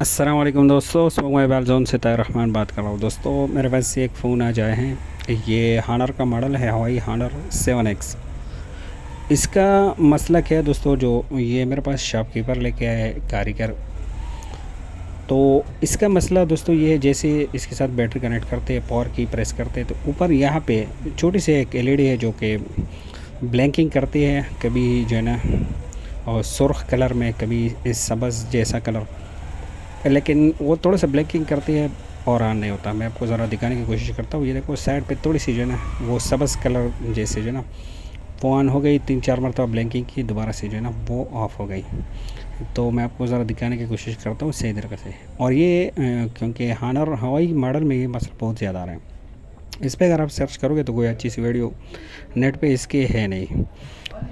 अस्सलाम वालेकुम दोस्तों, स्मोक मोबाइल जोन से ताहिर रहमान बात कर रहा हूँ। दोस्तों मेरे पास से एक फ़ोन आ जाए हैं। ये हानर का मॉडल है, हवाई हानर 7X। इसका मसला क्या है दोस्तों, जो ये मेरे पास शॉपकीपर लेके आया है, कारीगर। तो इसका मसला दोस्तों ये है, जैसे इसके साथ बैटरी कनेक्ट करते हैं, पावर की प्रेस करते हैं, तो ऊपर यहाँ पे छोटी सी एक एलईडी है जो कि ब्लैंकिंग करती है, कभी जो है ना और सुर्ख कलर में, कभी सब्ज़ जैसा कलर, लेकिन वो थोड़ा सा ब्लैकिंग करती है और ऑन नहीं होता। मैं आपको ज़रा दिखाने की कोशिश करता हूँ। ये देखो साइड पे थोड़ी सी जो है ना वो सब्ज़ कलर जैसे जो है ना वो ऑन हो गई, 3-4 मरतबा ब्लैंकिंग की, दोबारा से जो है ना वो ऑफ़ हो गई। तो मैं आपको ज़रा दिखाने की कोशिश करता हूँ सही तरीके से। और ये क्योंकि हानर हवाई मॉडल में ये मसला बहुत ज़्यादा आ रहा है। इस पर अगर आप सर्च करोगे तो कोई अच्छी सी वीडियो नेट पे इसके है नहीं।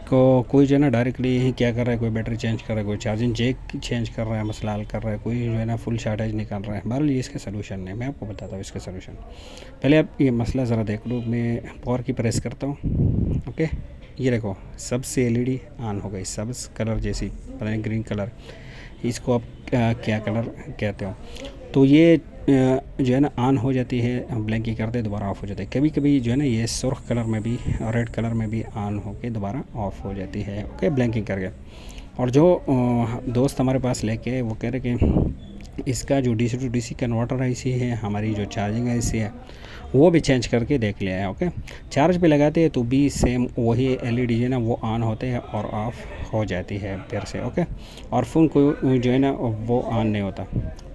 को कोई जो है ना डायरेक्टली यही क्या कर रहा है, कोई बैटरी चेंज कर रहा है, कोई चार्जिंग जैक चेंज कर रहा है, मसला हल कर रहा है, कोई जो है ना फुल शॉर्टेज निकाल रहा है। बहरहाल ये इसका सलूशन है, मैं आपको बताता हूँ इसका सलूशन। पहले आप ये मसला ज़रा देख लो। मैं पावर की प्रेस करता हूँ, ओके। ये देखो सबसे एलईडी ऑन हो गई, सब्ज़ कलर जैसी, पता नहीं ग्रीन कलर, इसको आप क्या कलर कहते हो। तो ये जो है ना ऑन हो जाती है, ब्लैंकिंग करते दोबारा ऑफ़ हो जाता है। कभी कभी जो है ना ये सुर्ख कलर में भी, रेड कलर में भी ऑन होके दोबारा ऑफ़ हो जाती है, ओके, ब्लैंकिंग करके। और जो दोस्त हमारे पास लेके वो कह रहे कि इसका जो DC to DC converter IC है, हमारी जो चार्जिंग आईसी है, वो भी चेंज करके देख लिया है, ओके। चार्ज पे लगाते हैं तो भी सेम वही एलईडी जो है ना वो ऑन होते हैं और ऑफ़ हो जाती है फिर से, ओके। और फ़ोन को जो है ना वो ऑन नहीं होता।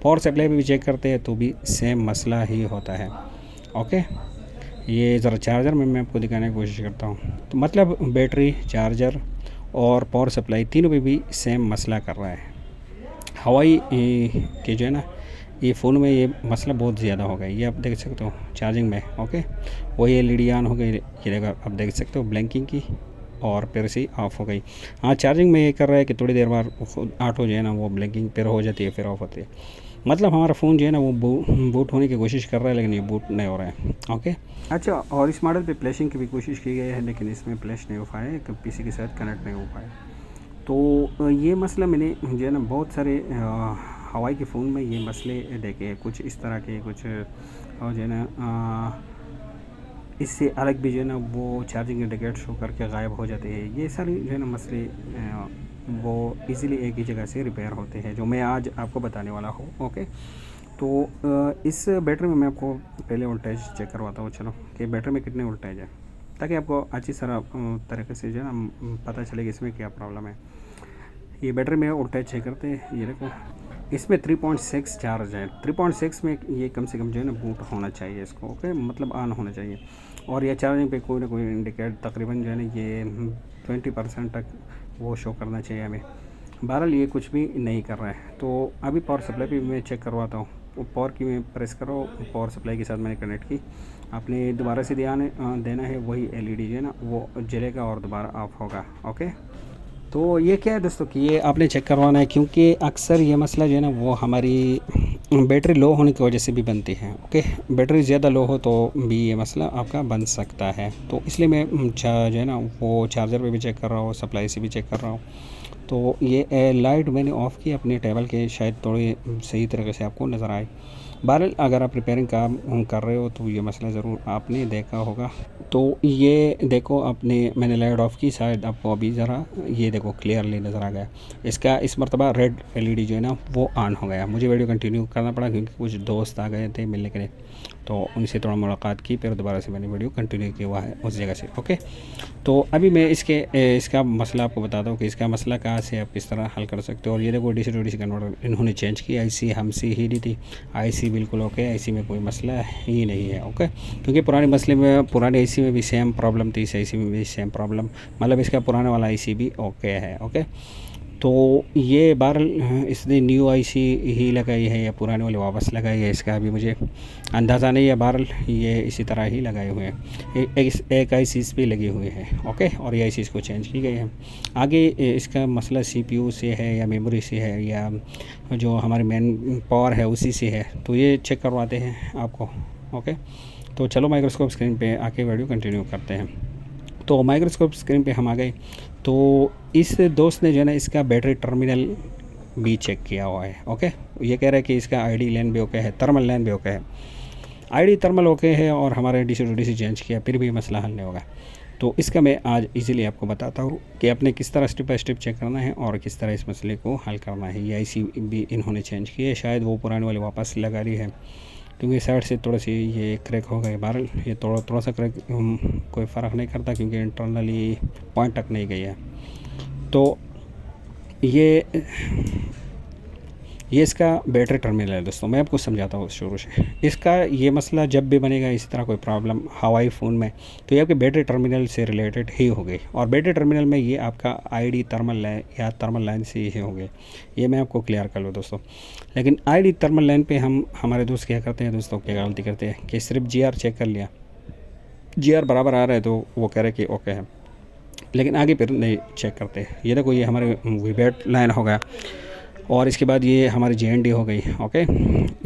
पावर सप्लाई भी चेक करते हैं तो भी सेम मसला ही होता है, ओके। ये ज़रा चार्जर में मैं आपको दिखाने की कोशिश करता हूँ। तो मतलब बैटरी, चार्जर और पावर सप्लाई तीनों पे भी सेम मसला कर रहा है। हवाई के जो है ना ये फ़ोन में ये मसला बहुत ज़्यादा हो गया। ये आप देख सकते हो चार्जिंग में, ओके। वही एलईडी ऑन हो गई, ये देखो आप देख सकते हो ब्लैंकिंग की, और फिर से ऑफ़ हो गई। हाँ, चार्जिंग में ये कर रहा है कि थोड़ी देर बाद ऑटो जो है ना वो ब्लैंकिंग फिर हो जाती है, फिर ऑफ होती है। मतलब हमारा फ़ोन जो है ना वो बूट होने की कोशिश कर रहा है, लेकिन ये बूट नहीं हो रहा है, ओके। अच्छा, और इस मॉडल पे फ्लैशिंग की भी कोशिश की गई है, लेकिन इसमें फ्लैश नहीं हो पाया, पीसी के साथ कनेक्ट नहीं हो पाया। तो ये मसला मैंने जो है ना बहुत सारे हवाई के फ़ोन में ये मसले देखे हैं, कुछ इस तरह के, कुछ और जो है ना इससे अलग भी जो है ना वो चार्जिंग इंडिकेटर शो करके गायब हो जाते हैं। ये सारी जो है ना मसले वो इजीली एक ही जगह से रिपेयर होते हैं, जो मैं आज आपको बताने वाला हूँ, ओके। तो इस बैटरी में मैं आपको पहले वोल्टेज चेक करवाता हूँ, चलो, कि बैटरी में कितने वोल्टेज है, ताकि आपको अच्छी तरीके से जो है ना पता चले कि इसमें क्या प्रॉब्लम है। ये बैटरी में वोल्टेज चेक करते हैं। ये देखो इसमें 3.6 चार्ज है। 3.6 में ये कम से कम जो है ना बूट होना चाहिए इसको, ओके, मतलब ऑन होना चाहिए। और ये चार्जिंग पे कोई ना कोई इंडिकेट तकरीबन जो है ना ये 20% तक वो शो करना चाहिए हमें। बहरहाल ये कुछ भी नहीं कर रहा है। तो अभी पावर सप्लाई भी मैं चेक करवाता हूँ। वो पावर की मैं प्रेस करो, पावर सप्लाई के साथ मैंने कनेक्ट की। आपने दोबारा से ध्यान देना है, वही एलईडी जो है ना वो जलेगा और दोबारा ऑफ होगा, ओके। तो ये क्या है दोस्तों कि ये आपने चेक करवाना है, क्योंकि अक्सर ये मसला जो है ना वो हमारी बैटरी लो होने की वजह से भी बनती है, ओके। बैटरी ज़्यादा लो हो तो भी ये मसला आपका बन सकता है। तो इसलिए मैं जो है ना वो चार्जर पे भी चेक कर रहा हूँ, सप्लाई से भी चेक कर रहा हूँ। तो ये लाइट मैंने ऑफ़ की अपने टेबल के, शायद थोड़ी सही तरीके से आपको नज़र आए। बहरहाल अगर आप रिपेयरिंग काम कर रहे हो तो ये मसला ज़रूर आपने देखा होगा। तो ये देखो आपने, मैंने लाइट ऑफ़ की, शायद आपको अभी ज़रा ये देखो क्लियरली नज़र आ गया। इसका इस मरतबा रेड एलईडी जो है ना वो ऑन हो गया। मुझे वीडियो कंटिन्यू करना पड़ा क्योंकि कुछ दोस्त आ गए थे मिलने के लिए, तो उनसे थोड़ा मुलाकात की, फिर दोबारा से मैंने वीडियो कंटिन्यू किया हुआ है उस जगह से, ओके। तो अभी मैं इसका मसला आपको बताता हूँ कि इसका मसला कहाँ से आप किस तरह हल कर सकते हो। और ये देखो डीसी टू डीसी कन्वर्टर इन्होंने चेंज की, आईसी हमसे ही दी थी, आईसी बिल्कुल ओके, आईसी में कोई मसला ही नहीं है, ओके। क्योंकि पुराने मसले में, पुराने आईसी में भी सेम प्रॉब्लम थी, इस आईसी में भी सेम प्रॉब्लम, मतलब इसका पुराने वाला आईसी भी ओके है, ओके। तो ये बहरहाल इसने न्यू आईसी ही लगाई है या पुराने वाले वापस लगाई है, इसका अभी मुझे अंदाज़ा नहीं है। बहरहाल ये इसी तरह ही लगाए हुए हैं, एक आईसी इस पे लगी हुई है, ओके। और ये आईसी इसको चेंज की गई है। आगे इसका मसला सीपीयू से है या मेमोरी से है या जो हमारी मेन पावर है उसी से है, तो ये चेक करवाते हैं आपको, ओके। तो चलो माइक्रोस्कोप स्क्रीन पे आके वीडियो कंटिन्यू करते हैं। तो माइक्रोस्कोप स्क्रीन पे हम आ गए। तो इस दोस्त ने जो है ना इसका बैटरी टर्मिनल भी चेक किया हुआ है। ओके, ये कह रहा है कि इसका आईडी लेन भी ओके है, थर्मल लेन भी ओके है, आईडी थर्मल ओके है और हमारे डीसी टू डीसी चेंज किया फिर भी मसला हल नहीं होगा। तो इसका मैं आज इजीली आपको बताता हूँ कि आपने किस तरह स्टेप बाय स्टेप चेक करना है और किस तरह इस मसले को हल करना है। ये आईसी भी इन्होंने चेंज की है, शायद वो पुराने वाले वापस लगा रही है क्योंकि साइड से थोड़ा सी ये क्रैक हो गए। बहरहाल ये थोड़ा सा क्रैक कोई फ़र्क नहीं करता क्योंकि इंटरनली पॉइंट तक नहीं गई है। तो ये इसका बैटरी टर्मिनल है दोस्तों। मैं आपको समझाता हूँ शुरू से। इसका ये मसला जब भी बनेगा इसी तरह कोई प्रॉब्लम हवाई फ़ोन में, तो ये आपके बैटरी टर्मिनल से रिलेटेड ही हो गई। और बैटरी टर्मिनल में ये आपका आईडी थर्मल लाइन या थर्मल लाइन से ही हो गए, ये मैं आपको क्लियर कर लूँ दोस्तों। लेकिन आईडी थर्मल लाइन पे हमारे दोस्त क्या करते हैं दोस्तों, क्या गलती करते हैं कि सिर्फ GR चेक कर लिया, GR बराबर आ रहा है तो वो कह रहे कि ओके है, लेकिन आगे फिर नहीं चेक करते। ये देखो ये हमारे वीबैट लाइन हो गया और इसके बाद ये हमारी JND हो गई। ओके,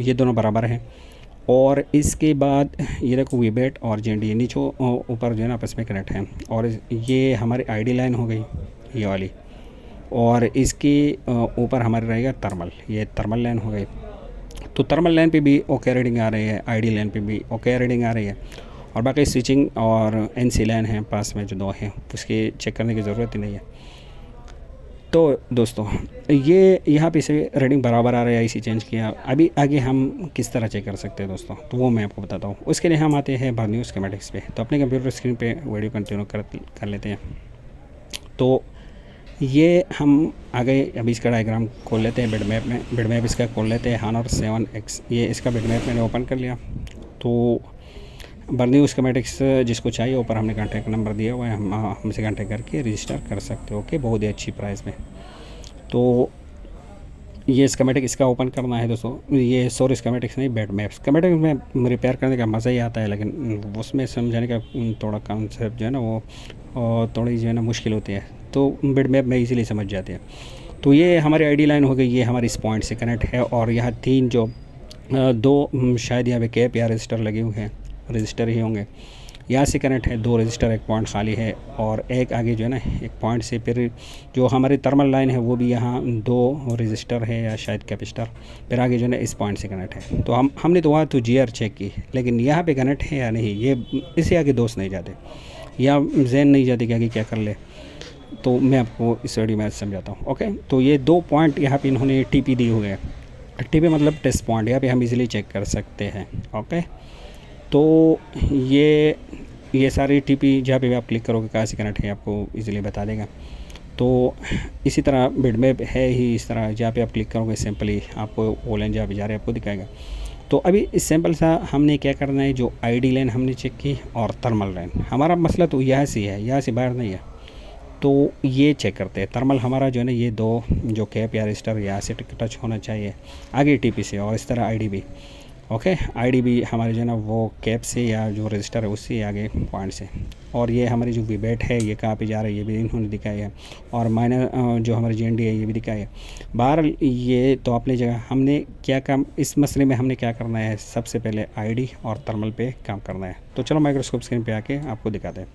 ये दोनों बराबर हैं। और इसके बाद ये देखो वीबैट और JND नीचे ऊपर जो है ना आपस में कनेक्ट हैं। और ये हमारी आईडी लाइन हो गई ये वाली, और इसके ऊपर हमारे रहेगा थर्मल, ये थर्मल लाइन हो गई। तो थर्मल लाइन पे भी ओके रीडिंग आ रही है, आईडी लाइन पे भी ओके रीडिंग आ रही है, और बाकी स्विचिंग और NC लाइन है पास में जो दो हैं उसके चेक करने की ज़रूरत ही नहीं है। तो दोस्तों ये यहाँ पे से रीडिंग बराबर आ रहा है, IC चेंज किया। अभी आगे हम किस तरह चेक कर सकते हैं दोस्तों, तो वो मैं आपको बताता हूँ। उसके लिए हम आते हैं बर्न्यू स्कीमेटिक्स पे। तो अपने कंप्यूटर स्क्रीन पे वीडियो कंटिन्यू कर लेते हैं। तो ये हम आ गए, अभी इसका डायग्राम खोल लेते हैं बिड मैप इसका खोल लेते हैं। हॉनर 7X ये इसका बिड मैप मैंने ओपन कर लिया। तो बर्न्यू स्कीमेटिक्स जिसको चाहिए ऊपर हमने कॉन्टैक्ट नंबर दिया हुआ है, हमसे कॉन्टैक्ट करके रजिस्टर कर सकते हो। ओके, बहुत ही अच्छी प्राइस में। तो ये स्कीमेटिक इसका ओपन करना है दोस्तों। ये सॉरी स्कीमेटिक्स नहीं, बिड मैप। स्कीमेटिक में रिपेयर करने का मज़ा ही आता है, लेकिन उसमें समझाने का थोड़ा कॉन्सेप्ट जो है ना वो थोड़ी जो है ना मुश्किल होती है। तो बिड मैप में इजीली समझ जाते हैं। तो ये हमारी आईडी लाइन हो गई, ये हमारी इस पॉइंट से कनेक्ट है। और यहाँ तीन जो दो शायद यहाँ पे कैप या रजिस्टर लगे हुए हैं, रजिस्टर ही होंगे, यहाँ से कनेक्ट है। 2 रजिस्टर, एक पॉइंट खाली है, और एक आगे जो है ना एक पॉइंट से फिर जो हमारी थर्मल लाइन है वो भी यहाँ 2 रजिस्टर है या शायद कैपेसिटर, फिर आगे जो है ना इस पॉइंट से कनेक्ट है। तो हमने तो वहाँ तो GR चेक की, लेकिन यहाँ पे कनेक्ट है या नहीं ये इससे आगे दोस्त नहीं जाते या जहन नहीं जाते कि आगे क्या कर ले। तो मैं आपको इस वीडियो में समझाता हूँ। ओके, तो ये 2 पॉइंट यहाँ पे इन्होंने TP दी हुए है। TP मतलब टेस्ट पॉइंट, यहाँ पे हम इजीली चेक कर सकते हैं। ओके, तो ये सारी TP जहाँ पे भी आप क्लिक करोगे कहाँ से कनेक्ट है आपको इजीली बता देगा। तो इसी तरह बिड मैप है ही इस तरह, जहाँ पे आप क्लिक करोगे सिंपली आपको वो लाइन जहाँ पे जा रहे हैं आपको दिखाएगा। तो अभी इस सैम्पल सा हमने क्या करना है, जो आईडी लाइन हमने चेक की और थर्मल लाइन, हमारा मसला तो यहाँ से है, यहाँ से बाहर नहीं है। तो ये चेक करते हैं। थर्मल हमारा जो है ना ये 2 जो कैप या रजिस्टर यहाँ से टच होना चाहिए आगे TP से, और इस तरह आईडी भी। ओके, आईडी भी हमारे जो है ना वो कैप से या जो रजिस्टर है उससे आगे पॉइंट से। और ये हमारी जो वीबैट है ये कहाँ पे जा रही है ये भी इन्होंने दिखाया है, और माइनर जो हमारी JND है ये भी दिखाया है। बाहर ये तो अपनी जगह हमने क्या काम इस मसले में हमने क्या करना है, सबसे पहले आईडी और थर्मल पे काम करना है। तो चलो माइक्रोस्कोप स्क्रीन पे आके आपको दिखाते हैं।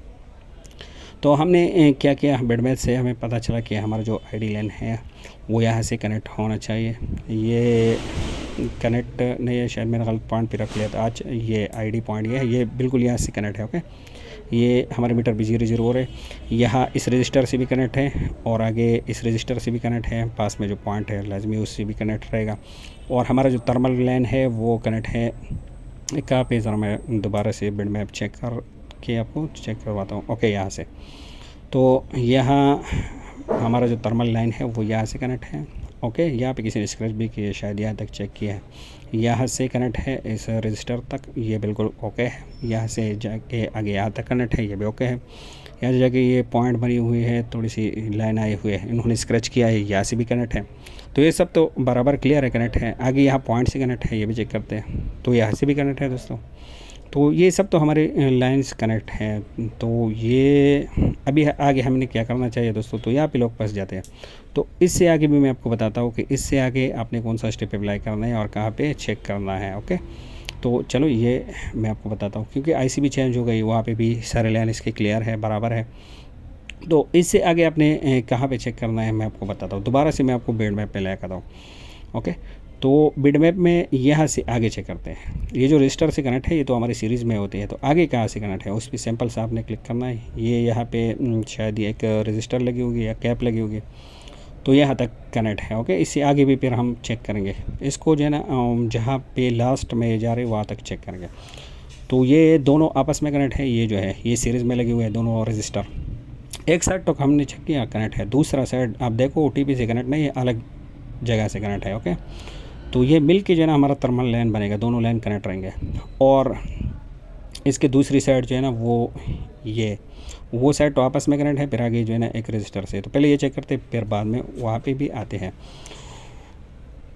तो हमने क्या किया, बिड मैप से हमें पता चला कि हमारा जो आईडी लाइन है वो यहाँ से कनेक्ट होना चाहिए। ये कनेक्ट नहीं है, शायद मैंने गलत पॉइंट पे रख लिया था। आज ये आईडी पॉइंट ये बिल्कुल यहाँ से कनेक्ट है। ओके, ये हमारे मीटर भी 0 0 हो रहे, यहाँ इस रजिस्टर से भी कनेक्ट है, और आगे इस रजिस्टर से भी कनेक्ट है, पास में जो पॉइंट है लाजमी उससे भी कनेक्ट रहेगा। और हमारा जो थर्मल लाइन है वो कनेक्ट है कहाँ पे, ज़रा मैं दोबारा से बिड मैप चेक कर के आपको चेक करवाता हूँ। ओके, यहाँ से तो यहाँ हमारा जो थर्मल लाइन है वो यहाँ से कनेक्ट है। ओके, यहाँ पे किसी ने स्क्रैच भी किया, शायद यहाँ तक चेक किया है, यहाँ से कनेक्ट है इस रजिस्टर तक, ये बिल्कुल ओके है। यहाँ से जाके आगे यहाँ तक कनेक्ट है, ये भी ओके है। यहाँ से जाके ये पॉइंट बनी हुई है, थोड़ी सी लाइन आई हुई है, इन्होंने स्क्रैच किया है, यहाँ से भी कनेक्ट है। तो ये सब तो बराबर क्लियर है, कनेक्ट है। आगे यहाँ पॉइंट से कनेक्ट है, ये भी चेक करते हैं, तो यहाँ से भी कनेक्ट है दोस्तों। तो ये सब तो हमारे लाइंस कनेक्ट हैं। तो ये अभी आगे हमने क्या करना चाहिए दोस्तों, तो यहाँ पे लोग फंस जाते हैं। तो इससे आगे भी मैं आपको बताता हूँ कि इससे आगे आपने कौन सा स्टेप अप्लाई करना है और कहाँ पे चेक करना है। ओके, तो चलो ये मैं आपको बताता हूँ, क्योंकि IC भी चेंज हो गई, वहाँ पे भी सारे लाइन इसके क्लियर है, बराबर है। तो इससे आगे आपने कहाँ पे चेक करना है मैं आपको बताता हूँ। दोबारा से मैं आपको बिड मैप पे लेकर आता हूँ। ओके, तो बिड मैप में यहाँ से आगे चेक करते हैं। ये जो रजिस्टर से कनेक्ट है ये तो हमारी सीरीज़ में होती है, तो आगे कहाँ से कनेक्ट है उस पर सैंपल से आपने क्लिक करना है। ये यहाँ पे शायद ये एक रजिस्टर लगी होगी या कैप लगी होगी, तो यहाँ तक कनेक्ट है। ओके, इससे आगे भी फिर हम चेक करेंगे इसको जो है ना, जहाँ पे लास्ट में जा रहे वहाँ तक चेक करेंगे। तो ये दोनों आपस में कनेक्ट है, ये जो है ये सीरीज़ में लगे हुए हैं दोनों रजिस्टर। एक साइड तो हमने चेक किया कनेक्ट है, दूसरा साइड आप देखो OTP से कनेक्ट नहीं है, अलग जगह से कनेक्ट है। ओके, तो ये मिल के जो है ना हमारा थर्मल लाइन बनेगा, दोनों लाइन कनेक्ट रहेंगे। और इसके दूसरी साइड जो है ना वो साइड तो आपस में कनेक्ट है, फिर आगे जो है ना एक रजिस्टर से। तो पहले ये चेक करते हैं, फिर बाद में वहाँ पे भी आते हैं।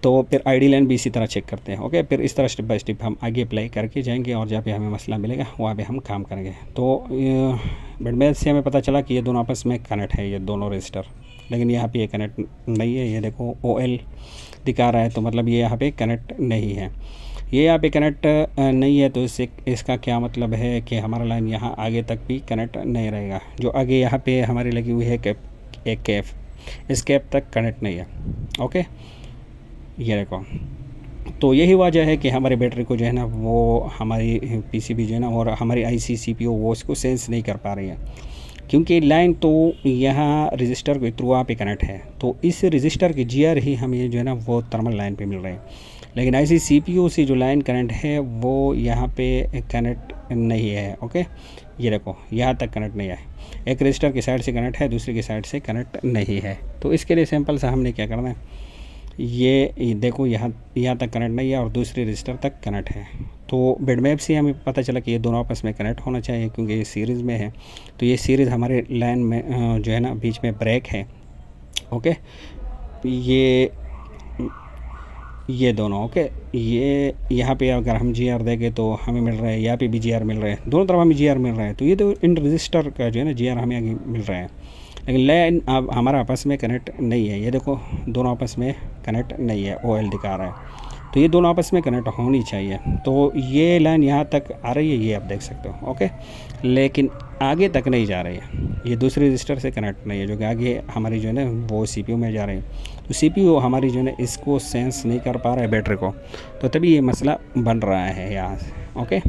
तो फिर ID लाइन भी इसी तरह चेक करते हैं। ओके, फिर इस तरह स्टेप बाय स्टेप हम आगे अप्लाई करके जाएंगे और जहाँ पे हमें मसला मिलेगा वहाँ पे हम काम करेंगे। तो बिडमेल से हमें पता चला कि ये दोनों आपस में कनेक्ट है, ये दोनों रजिस्टर, लेकिन यहाँ पे ये कनेक्ट नहीं है। ये देखो OL दिखा रहा है, तो मतलब ये यहाँ पे कनेक्ट नहीं है। ये यहाँ पे कनेक्ट नहीं है, तो इसका क्या मतलब है कि हमारा लाइन यहाँ आगे तक भी कनेक्ट नहीं रहेगा। जो आगे यहाँ पे हमारी लगी हुई है कैप, एक कैप, इस कैप तक कनेक्ट नहीं है। ओके, ये देखो, तो यही वजह है कि हमारी बैटरी को जो है ना वो हमारी PCB जो है ना और हमारी IC CPU वो इसको सेंस नहीं कर पा रही है, क्योंकि लाइन तो यहाँ रजिस्टर के थ्रू वहाँ पे कनेक्ट है। तो इस रजिस्टर के GR ही हमें जो है ना वो थर्मल लाइन पे मिल रहे हैं, लेकिन IC CPU से जो लाइन कनेक्ट है वो यहाँ पे कनेक्ट नहीं है। ओके, ये देखो यहाँ तक कनेक्ट नहीं है, एक रजिस्टर की साइड से कनेक्ट है, दूसरे की साइड से कनेक्ट नहीं है। तो इसके लिए सिंपल सा हमने क्या करना है, ये देखो यहाँ तक कनेक्ट नहीं है और दूसरे रजिस्टर तक कनेक्ट है। तो बिडमैप से हमें पता चला कि ये दोनों आपस में कनेक्ट होना चाहिए, क्योंकि ये सीरीज़ में है। तो ये सीरीज़ हमारे लाइन में जो है ना बीच में ब्रेक है। ओके, ये दोनों। ओके, ये यहाँ पे अगर हम GR देंगे तो हमें मिल रहा है, यहाँ पे भी GR मिल रहा है, दोनों तरफ हमें GR मिल रहा है। तो ये तो इन रजिस्टर का जो है ना GR हमें आगे मिल रहा है, लेकिन लाइन अब हमारा आपस में कनेक्ट नहीं है। ये देखो दोनों आपस में कनेक्ट नहीं है, OL दिखा रहा है। तो ये दोनों आपस में कनेक्ट होनी चाहिए। तो ये लाइन यहाँ तक आ रही है, ये आप देख सकते हो। ओके, लेकिन आगे तक नहीं जा रही है, ये दूसरे रजिस्टर से कनेक्ट नहीं है, जो कि आगे हमारी जो है ना वो CPU में जा रही है। तो CPU हमारी जो है ना इसको सेंस नहीं कर पा रहा है बैटरी को, तो तभी ये मसला बन रहा है यहाँ से। ओके,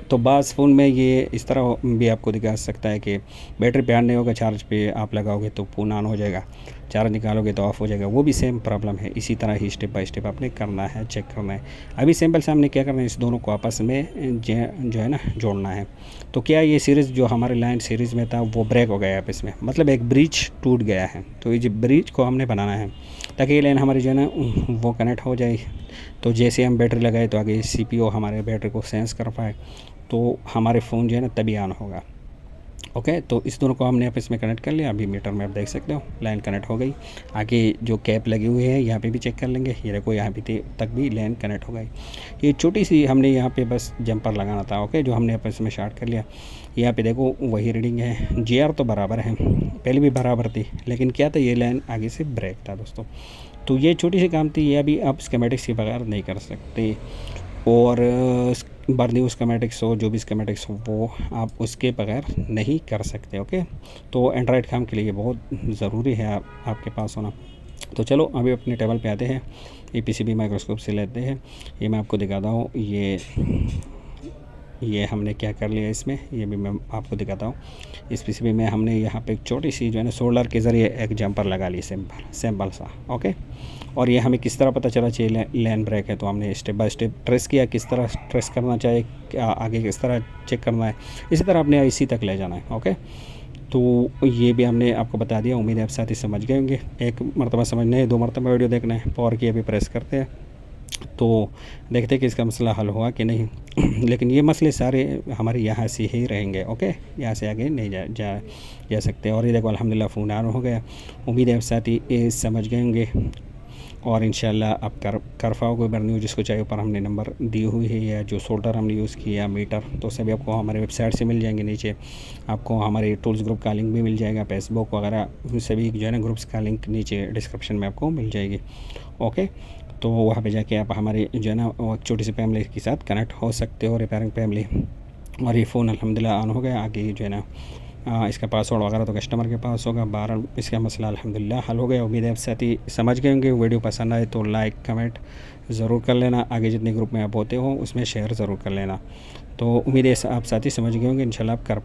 तो बाज़ फ़ोन में ये इस तरह भी आपको दिखा सकता है कि बैटरी पे ऑन नहीं होगा, चार्ज पे आप लगाओगे तो फ़ोन ऑन हो जाएगा, चार्ज निकालोगे तो ऑफ़ हो जाएगा। वो भी सेम प्रॉब्लम है। इसी तरह ही स्टेप बाय स्टेप आपने करना है, चेक करना है। अभी सैम्पल से हमने क्या करना है, इस दोनों को आपस में जो है ना जोड़ना है। तो क्या ये सीरीज़ जो हमारे लाइन सीरीज़ में था वो ब्रेक हो गया है आपस में, मतलब एक ब्रिज टूट गया है। तो ये ब्रिज को हमने बनाना है ताकि ये लाइन हमारी जो है ना वो कनेक्ट हो जाए। तो जैसे हम बैटरी लगाए तो आगे CPU हमारे बैटरी को सेंस कर पाए, तो हमारे फ़ोन जो है ना तभी ऑन होगा। ओके, तो इस दोनों को हमने आपस में कनेक्ट कर लिया। अभी मीटर में आप देख सकते हो लाइन कनेक्ट हो गई। आगे जो कैप लगी हुई है यहाँ पे भी चेक कर लेंगे। ये देखो यहाँ पे तक भी लाइन कनेक्ट हो गई। ये छोटी सी हमने यहाँ पे बस जंपर लगाना था। ओके, जो हमने आपस में स्टार्ट कर लिया। यहाँ पे देखो वही रीडिंग है, GR तो बराबर है, पहले भी बराबर थी, लेकिन क्या था ये लाइन आगे से ब्रेक था दोस्तों। तो ये छोटी सी काम थी, ये अभी आप स्कीमेटिक्स के बगैर नहीं कर सकते। और बर्निंग स्कीमेटिक्स हो, जो भी स्कीमेटिक्स हो, वो आप उसके बगैर नहीं कर सकते। ओके, तो एंड्रॉयड काम के लिए बहुत ज़रूरी है आपके पास होना। तो चलो अभी अपने टेबल पे आते हैं। ये PCB माइक्रोस्कोप से लेते हैं। ये मैं आपको दिखाता हूँ। ये हमने क्या कर लिया इसमें, ये भी मैं आपको दिखाता हूँ। इस PCB में हमने यहाँ पे एक छोटी सी जो है ना सोल्डर के ज़रिए एक जंपर लगा ली, सिंपल सा। ओके, और ये हमें किस तरह पता चला चाहिए लाइन ब्रेक है, तो हमने स्टेप बाय स्टेप ट्रेस किया, किस तरह ट्रेस करना चाहिए, आगे किस तरह चेक करना है, इसी तरह आपने IC तक ले जाना है। ओके, तो ये भी हमने आपको बता दिया। उम्मीद है आप साथ ही समझ गए होंगे। एक मरतबा समझना है, 2 मरतबा वीडियो देखना है। पावर की अभी प्रेस करते हैं तो देखते हैं कि इसका मसला हल हुआ कि नहीं। लेकिन ये मसले सारे हमारे यहाँ से ही रहेंगे। ओके, यहाँ से आगे नहीं जा सकते। और ये देखो अल्हम्दुलिल्लाह फ़ोन ऑन हो गया। उम्मीद है आप साथ ही समझ गए होंगे और इंशाल्लाह आप कर पाओगे। बर्निंग जिसको चाहिए ऊपर हमने नंबर दी हुई है, या जो सोल्डर हमने यूज़ किया मीटर, तो सभी आपको हमारे वेबसाइट से मिल जाएंगे। नीचे आपको हमारे टूल्स ग्रुप का लिंक भी मिल जाएगा, फेसबुक वगैरह सभी जो है ना ग्रुप्स का लिंक नीचे डिस्क्रिप्शन में आपको मिल जाएगी। ओके, तो वहाँ पे जाके आप हमारे जो है ना छोटी सी फैमिली के साथ कनेक्ट हो सकते हो, रिपेयरिंग फैमिली। और ये फ़ोन अल्हम्दुलिल्लाह ऑन हो गया। आगे जो है ना इसका पासवर्ड वगैरह तो कस्टमर के पास होगा। बहरहाल इसका मसला अल्हम्दुलिल्लाह हल हो गया। उम्मीद है आप साथी समझ गए होंगे। वीडियो पसंद आए तो लाइक कमेंट ज़रूर कर लेना। आगे जितने ग्रुप में आप होते हो उसमें शेयर ज़रूर कर लेना। तो उम्मीद है आप साथी समझ गए होंगे। इंशाल्लाह आप कर